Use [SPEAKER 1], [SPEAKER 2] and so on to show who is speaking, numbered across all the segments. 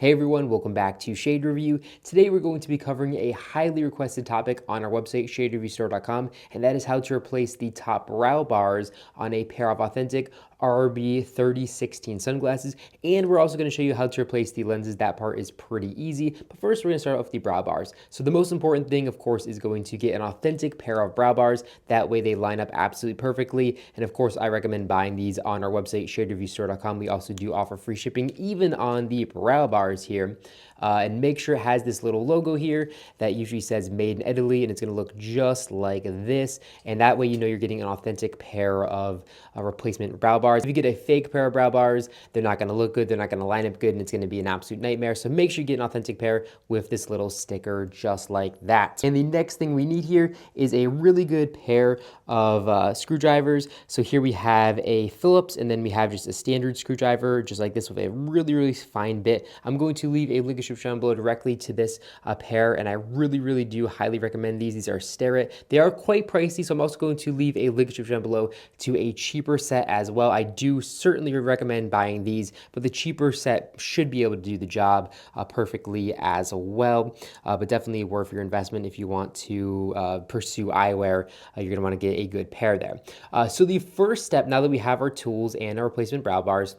[SPEAKER 1] Hey everyone, welcome back to Shade Review. Today we're going to be covering a highly requested topic on our website, shadereviewstore.com, and that is how to replace the top brow bars on a pair of authentic RB 3016 sunglasses. And we're also going to show you how to replace the lenses. That part is pretty easy. But first, we're going to start off with the brow bars. So the most important thing, of course, is going to get an authentic pair of brow bars. That way they line up absolutely perfectly. And of course, I recommend buying these on our website, shadereviewstore.com. We also do offer free shipping, even on the brow bars here. And make sure it has this little logo here that usually says made in Italy, and it's going to look just like this. And that way you know you're getting an authentic pair of replacement brow bars. If you get a fake pair of brow bars, they're not going to look good, they're not going to line up good, and it's going to be an absolute nightmare. So make sure you get an authentic pair with this little sticker just like that. And the next thing we need here is a really good pair of screwdrivers. So here we have a Phillips, and then we have just a standard screwdriver just like this with a really fine bit. I'm going to leave a link description below directly to this pair, and I really do highly recommend these. These are Starrett. They are quite pricey, so I'm also going to leave a link description below to a cheaper set as well. I do certainly recommend buying these, but the cheaper set should be able to do the job perfectly as well, but definitely worth your investment if you want to pursue eyewear. You're going to want to get a good pair there. So the first step, now that we have our tools and our replacement brow bars,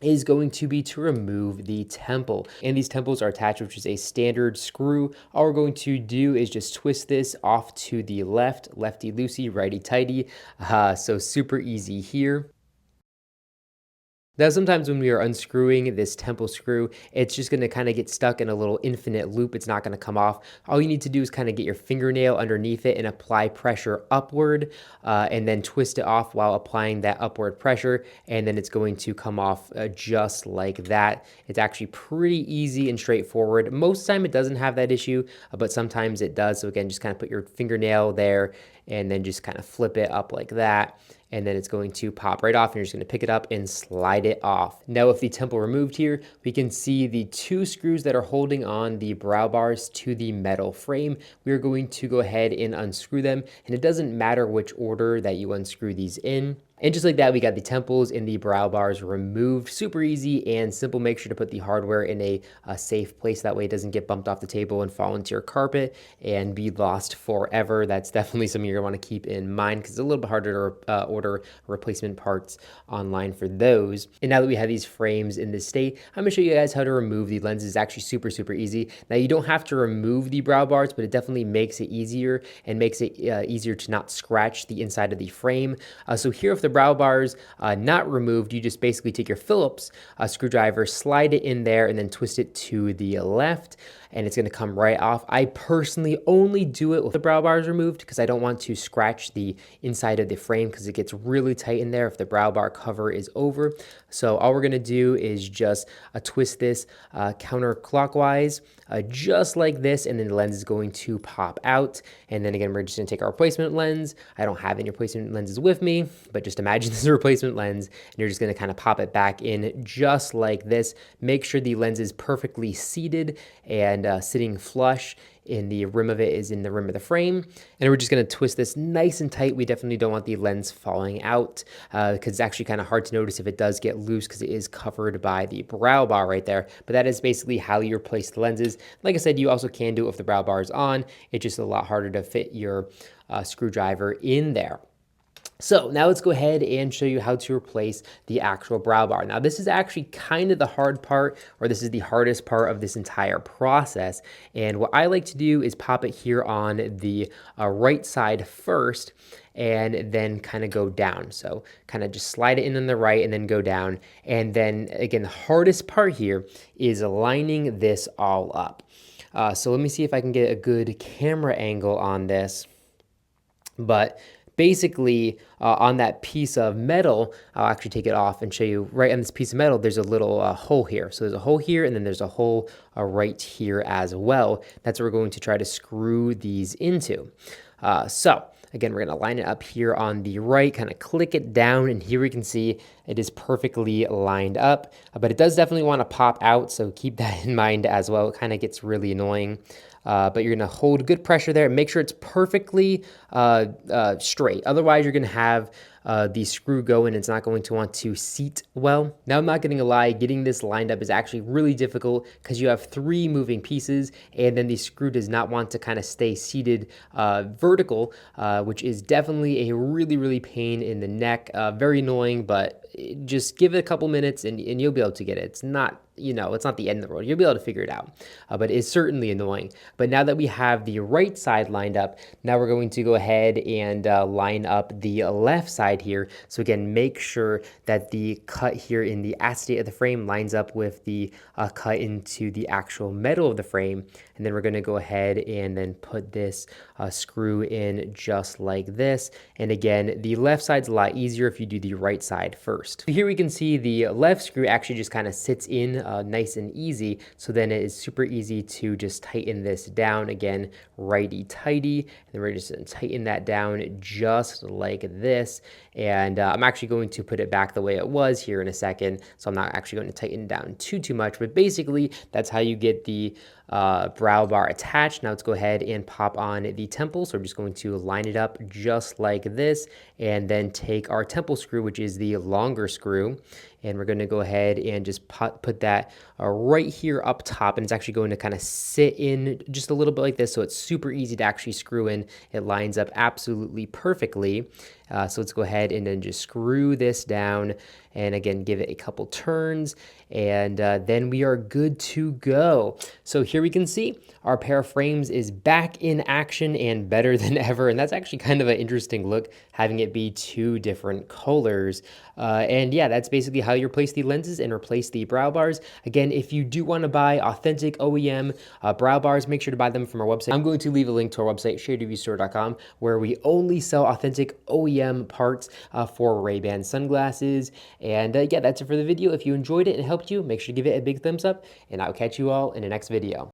[SPEAKER 1] is going to be to remove the temple. And these temples are attached, which is a standard screw. All we're going to do is just twist this off to the left, lefty loosey, righty tighty. So super easy here. Now, sometimes when we are unscrewing this temple screw, it's just going to kind of get stuck in a little infinite loop. It's not going to come off. All you need to do is kind of get your fingernail underneath it and apply pressure upward, and then twist it off while applying that upward pressure, and then it's going to come off just like that. It's actually pretty easy and straightforward. Most of the time it doesn't have that issue, but sometimes it does. So again, just kind of put your fingernail there and then just kind of flip it up like that. And then it's going to pop right off, and you're just going to pick it up and slide it off. Now, with the temple removed here, we can see the two screws that are holding on the brow bars to the metal frame. We are going to go ahead and unscrew them, and it doesn't matter which order that you unscrew these in. And just like that, we got the temples and the brow bars removed. Super easy and simple. Make sure to put the hardware in a safe place. That way it doesn't get bumped off the table and fall into your carpet and be lost forever. That's definitely something you're going to want to keep in mind, because it's a little bit harder to order replacement parts online for those. And now that we have these frames in this state, I'm going to show you guys how to remove the lenses. It's actually super easy. Now, you don't have to remove the brow bars, but it definitely makes it easier and makes it easier to not scratch the inside of the frame. So here, if the brow bars not removed, you just basically take your Phillips screwdriver, slide it in there, and then twist it to the left, and it's going to come right off. I personally only do it with the brow bars removed because I don't want to scratch the inside of the frame, because it gets really tight in there if the brow bar cover is over. So all we're going to do is just twist this counterclockwise, just like this, and then the lens is going to pop out. And then again, we're just going to take our replacement lens. I don't have any replacement lenses with me, but just imagine this is a replacement lens, and you're just going to kind of pop it back in just like this. Make sure the lens is perfectly seated and sitting flush in the rim of it, is in the rim of the frame. And we're just going to twist this nice and tight. We definitely don't want the lens falling out, because it's actually kind of hard to notice if it does get loose, because it is covered by the brow bar right there. But that is basically how you replace the lenses. Like I said, you also can do it if the brow bar is on. It's just a lot harder to fit your screwdriver in there. So now let's go ahead and show you how to replace the actual brow bar. Now, this is actually kind of the hard part, or this is the hardest part of this entire process. And what I like to do is pop it here on the right side first, and then kind of go down. So kind of just slide it in on the right and then go down. And then again, the hardest part here is lining this all up. So let me see if I can get a good camera angle on this. But basically, on that piece of metal, I'll actually take it off and show you. Right on this piece of metal, there's a little hole here. So there's a hole here, and then there's a hole right here as well. That's what we're going to try to screw these into. So again, we're going to line it up here on the right, kind of click it down, and here we can see it is perfectly lined up. But it does definitely want to pop out, so keep that in mind as well. It kind of gets really annoying. But you're going to hold good pressure there and make sure it's perfectly straight. Otherwise, you're going to have the screw go in. It's not going to want to seat well. Now, I'm not going to lie, getting this lined up is actually really difficult because you have 3 moving pieces, and then the screw does not want to kind of stay seated vertical, which is definitely a really pain in the neck. Very annoying, but just give it a couple minutes and you'll be able to get it. It's not, it's not the end of the world. You'll be able to figure it out, but it's certainly annoying. But now that we have the right side lined up, now we're going to go ahead and line up the left side here. So again, make sure that the cut here in the acetate of the frame lines up with the cut into the actual metal of the frame. And then we're going to go ahead and then put this screw in just like this. And again, the left side's a lot easier if you do the right side first. So here we can see the left screw actually just kind of sits in nice and easy. So then it is super easy to just tighten this down. Again, righty-tighty. And then we're just going to tighten that down just like this. And I'm actually going to put it back the way it was here in a second. So I'm not actually going to tighten it down too much. But basically, that's how you get the brow bar attached. Now let's go ahead and pop on the temple. So we're just going to line it up just like this, and then take our temple screw, which is the longer screw, and we're going to go ahead and just put that right here up top, and it's actually going to kind of sit in just a little bit like this, so it's super easy to actually screw in. It lines up absolutely perfectly. So let's go ahead and then just screw this down, and again, give it a couple turns, and then we are good to go. So here we can see our pair of frames is back in action and better than ever, and that's actually kind of an interesting look, having it be 2 different colors. And yeah, that's basically how you replace the lenses and replace the brow bars. Again, if you do want to buy authentic OEM brow bars, make sure to buy them from our website. I'm going to leave a link to our website, shadereviewstore.com, where we only sell authentic OEM parts for Ray-Ban sunglasses. And yeah, that's it for the video. If you enjoyed it and it helped you, make sure to give it a big thumbs up, and I'll catch you all in the next video.